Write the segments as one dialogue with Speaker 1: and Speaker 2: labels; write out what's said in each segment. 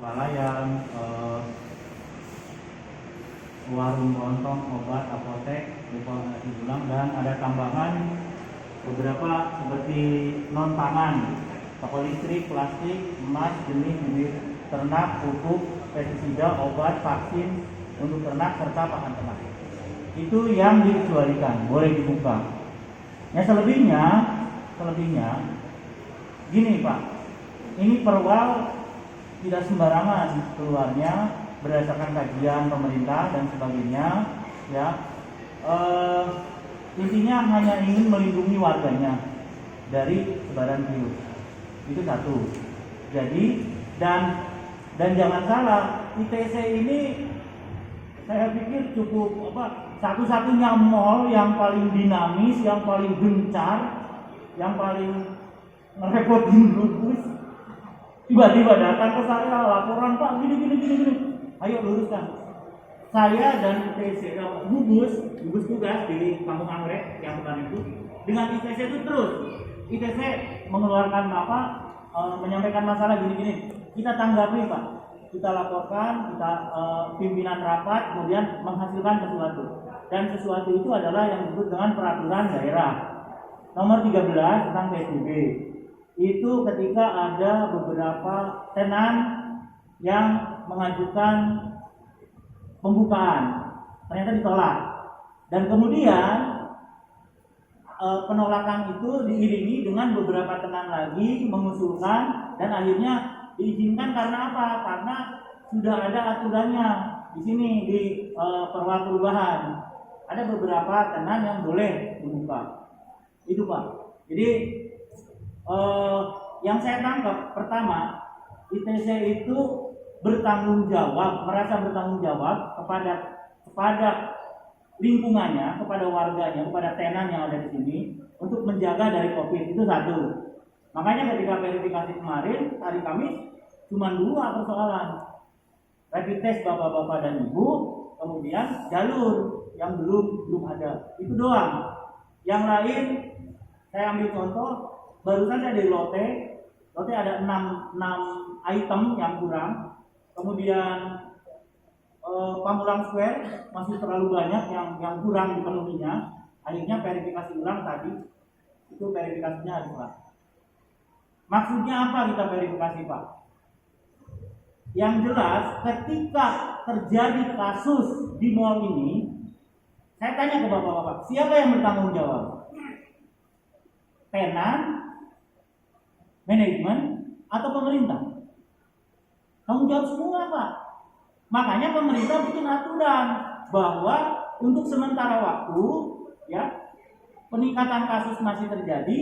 Speaker 1: swalayan, warung lontong, obat, apotek, ulang, dan ada tambahan beberapa seperti non pangan, toko listrik, plastik, emas, jenis bibit ternak, pupuk, pestisida, obat, vaksin untuk ternak serta pakan ternak. Itu yang dikecualikan, boleh dibuka. Ya selebihnya gini Pak, ini perwal tidak sembarangan keluarnya berdasarkan kajian pemerintah dan sebagainya, ya. Intinya hanya ingin melindungi warganya dari sebaran virus. Itu satu. Jadi dan jangan salah, ITC ini saya pikir cukup satu-satunya mall yang paling dinamis, yang paling gencar, yang paling ngerepotin lupus. Tiba-tiba datang ke saya laporan, Pak, gini. Ayo luruskan. Saya dan ITC, gugus tugas di Kampung Anggrek yang bukan itu, dengan ITC itu terus. ITC mengeluarkan menyampaikan masalah gini. Kita tanggapi Pak, kita laporkan, kita pimpinan rapat, kemudian menghasilkan sesuatu. Dan sesuatu itu adalah yang disebut dengan peraturan daerah nomor 13 tentang PSBB. Itu ketika ada beberapa tenan yang mengajukan pembukaan, ternyata ditolak. Dan kemudian penolakan itu diiringi dengan beberapa tenan lagi mengusulkan, dan akhirnya diizinkan. Karena apa? Karena sudah ada aturannya di sini di perwal perubahan. Ada beberapa tenan yang boleh dibuka. Itu Pak. Jadi yang saya tangkap pertama, ITC itu bertanggung jawab, merasa bertanggung jawab kepada lingkungannya, kepada warganya, kepada tenan yang ada di sini untuk menjaga dari COVID. Itu satu. Makanya ketika verifikasi kemarin hari Kamis cuma 2 persoalan. Rapid test bapak-bapak dan ibu, kemudian jalur yang belum ada. Itu doang. Yang lain saya ambil contoh, barusan saya dari Lotte ada 6 item yang kurang. Kemudian Pamulang Square masih terlalu banyak yang kurang dipenuhinya. Akhirnya verifikasi ulang tadi, itu verifikasinya harus ulang. Maksudnya apa kita verifikasi Pak? Yang jelas ketika terjadi kasus di mall ini, saya tanya ke bapak-bapak, siapa yang bertanggung jawab? Tenan, manajemen, atau pemerintah? Tanggung jawab semua Pak. Makanya pemerintah bikin aturan bahwa untuk sementara waktu, ya, peningkatan kasus masih terjadi,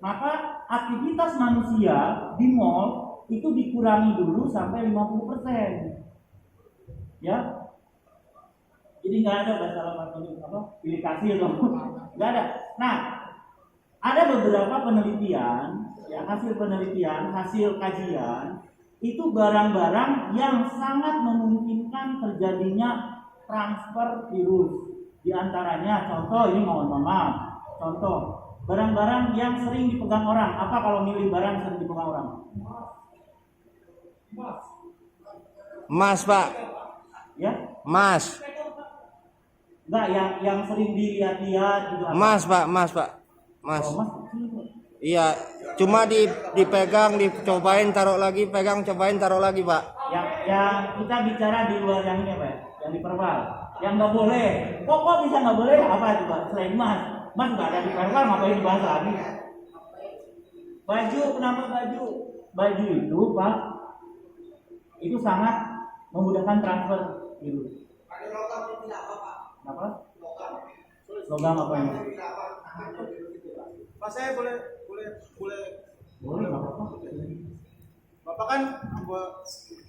Speaker 1: maka aktivitas manusia di mall itu dikurangi dulu sampai 50%. Ya. Jadi nggak ada masalah pilih kasih atau nggak ada. Nah, ada beberapa penelitian, ya, hasil penelitian, hasil kajian, itu barang-barang yang sangat memungkinkan terjadinya transfer virus. Di antaranya, contoh ini mohon maaf, contoh barang-barang yang sering dipegang orang. Apa kalau milih barang sering dipegang orang?
Speaker 2: Emas Pak.
Speaker 1: Ya?
Speaker 2: Emas.
Speaker 1: Enggak, yang sering dilihat-lihat gitu.
Speaker 2: Emas Pak, emas Pak. Emas.
Speaker 1: Oh, emas.
Speaker 2: Iya, cuma dipegang, dicobain taruh lagi, pegang, cobain taruh lagi Pak.
Speaker 1: Yang kita bicara di luar yang ini Pak, yang di perwal. Yang nggak boleh. Kok bisa nggak boleh? Apa itu Pak? Selain emas, emas nggak ada di perwal, ngapain dibahas lagi? Baju, kenapa baju? Baju itu Pak, itu sangat memudahkan transfer virus. Kenapa? Logam apa ini?
Speaker 3: Pak, saya boleh
Speaker 1: apa-apa.
Speaker 3: Bapak kan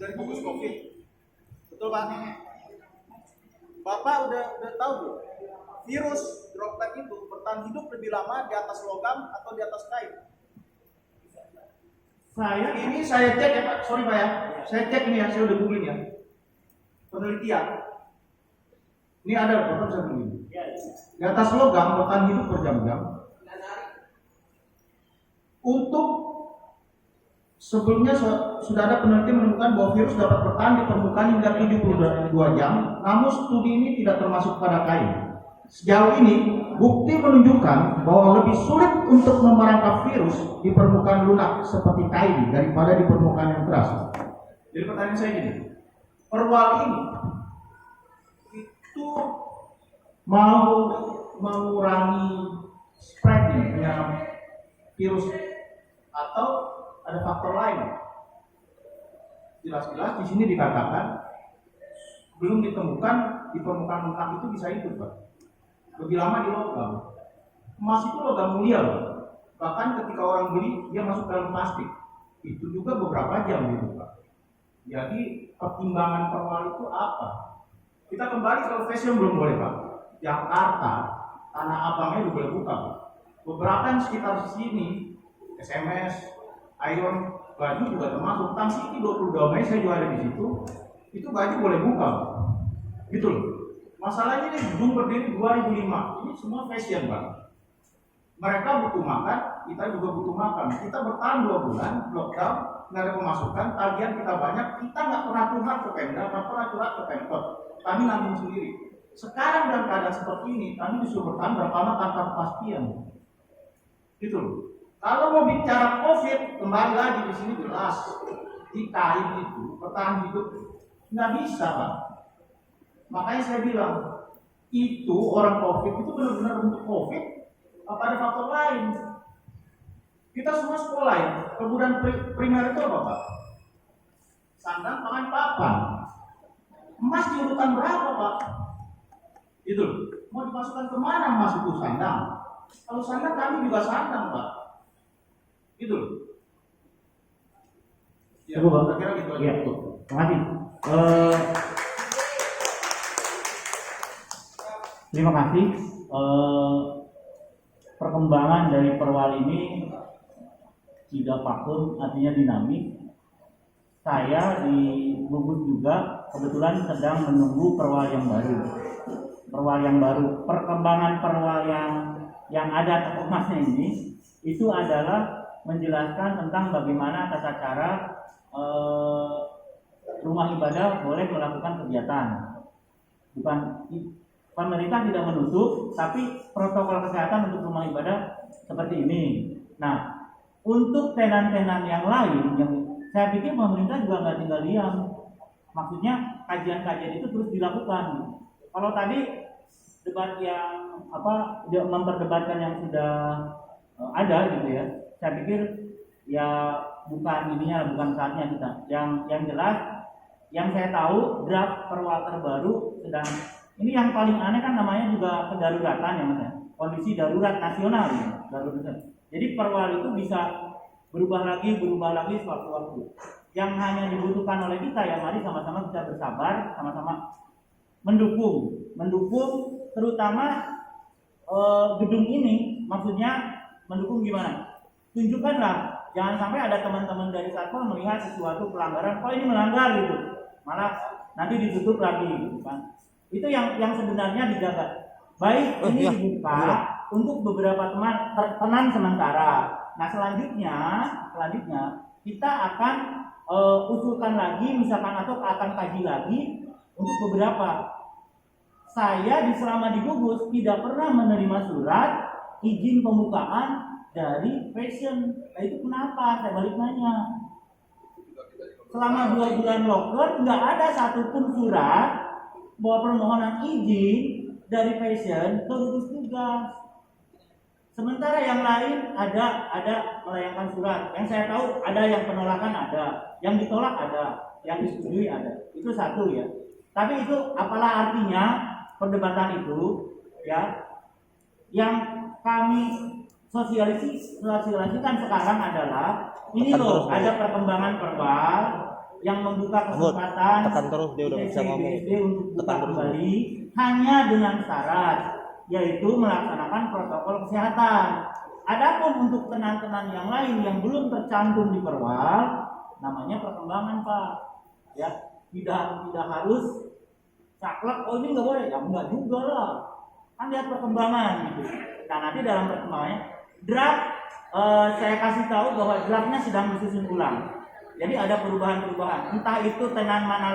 Speaker 3: dari gugus COVID, betul Pak? Bapak udah tahu tuh, virus droplet itu bertahan hidup lebih lama di atas logam atau di atas kain? Saya cek ya Pak, sorry Pak ya, saya cek ini ya, saya udah googling ya, penelitian. Ini ada Bapak bisa begini. Di atas logam bertahan hidup berjam-jam. Untuk Sebelumnya sudah ada penelitian menemukan bahwa virus dapat bertahan di permukaan hingga 72 jam, namun studi ini tidak termasuk pada kain. Sejauh ini, bukti menunjukkan bahwa lebih sulit untuk memerangkap virus di permukaan lunak seperti kain daripada di permukaan yang keras. Jadi pertanyaan saya gini, perwal ini itu mau mengurangi spreading virus atau ada faktor lain? Jelas-jelas di sini dikatakan belum ditemukan di permukaan lunak itu bisa hidup, Pak. Lebih lama di logam. Emas itu logam mulia, Pak. Bahkan ketika orang beli dia masuk dalam plastik. Itu juga beberapa jam gitu, Pak. Jadi pertimbangan perwal itu apa? Kita kembali ke fashion belum boleh, Pak. Jakarta, Tanah Abangnya juga boleh buka, Pak. Beberapa yang sekitar sini, SMS, Iron, baju juga termasuk. Tang City 22 Mei saya juga ada di situ. Itu baju boleh buka, Pak. Gitu loh. Masalahnya ini gedung berdiri 2005. Ini semua fashion, Pak. Mereka butuh makan, kita juga butuh makan. Kita bertahan 2 bulan, lockdown, nggak ada pemasukan, tagihan kita banyak, kita nggak pernah curhat ke Pemda, nggak pernah curhat ke Pemkot. Kami nanggung sendiri. Sekarang dalam keadaan seperti ini, kami disuruh bertahan berapa lama tanpa kepastian. Gitu loh. Kalau mau bicara COVID, kembali lagi di sini jelas di kain itu bertahan hidup nggak bisa, Pak. Makanya saya bilang itu orang COVID itu benar-benar untuk COVID. Apa ada faktor lain? Kita semua sekolah ya. Kebutuhan primer itu apa, Pak? Sandang, pangan, papan. Emas di urutan berapa, Pak? Itu mau dimasukkan kemana emas itu sandang? Kalau sandang kami juga sandang, Pak. Gitu. Ya, kira-kira gitu aja.
Speaker 1: Ya, terima kasih. Terima kasih. Perkembangan dari perwal ini tidak vakum, artinya dinamis. Saya di Bubut juga kebetulan sedang menunggu perwal yang baru. Perwal yang baru, perkembangan perwal yang ada toko emasnya ini itu adalah menjelaskan tentang bagaimana tata cara rumah ibadah boleh melakukan kegiatan. Bukan pemerintah tidak menutup, tapi protokol kesehatan untuk rumah ibadah seperti ini. Nah, untuk tenan-tenan yang lain, yang saya pikir pemerintah juga nggak tinggal diam. Maksudnya kajian-kajian itu terus dilakukan. Kalau tadi debat yang memperdebatkan yang sudah ada gitu ya, saya pikir ya bukan saatnya kita. Yang jelas, yang saya tahu draft perwal terbaru sedang. Ini yang paling aneh kan namanya juga kedaruratan ya Mas ya. Kondisi darurat nasional ya. Jadi perwal itu bisa berubah lagi sewaktu-waktu. Yang hanya dibutuhkan oleh kita ya mari sama-sama bisa bersabar, sama-sama mendukung terutama gedung ini. Maksudnya mendukung gimana? Tunjukkanlah, jangan sampai ada teman-teman dari Satpol melihat sesuatu pelanggaran, kok ini melanggar gitu. Malah nanti ditutup lagi gitu kan. Itu yang sebenarnya dijaga. Baik, ini dibuka untuk beberapa tenan sementara. Nah, selanjutnya kita akan usulkan lagi misalkan atau akan kaji lagi untuk beberapa. Saya selama di Gugus tidak pernah menerima surat izin pembukaan dari fashion. Nah, itu kenapa? Saya balik nanya. Selama 2 bulan lockdown nggak ada satupun surat bahwa permohonan izin dari fashion ke gugus tugas. Sementara yang lain ada melayangkan surat. Yang saya tahu ada yang penolakan ada, yang ditolak ada, yang disetujui ada. Itu satu ya. Tapi itu apalah artinya perdebatan itu ya. Yang kami sosialisasikan sekarang adalah ini loh ada perkembangan perwal yang membuka kesempatan untuk buka kembali hanya dengan syarat yaitu melaksanakan protokol kesehatan. Adapun untuk tenan-tenan yang lain yang belum tercantum di perwal, namanya perkembangan Pak. Ya, tidak harus saklek. Oh ini nggak boleh, ya enggak juga lah. Kan lihat perkembangan gitu. Nah nanti dalam perkembangannya draft saya kasih tahu bahwa draftnya sedang disusun ulang. Jadi ada perubahan-perubahan. Entah itu tenan mana lagi.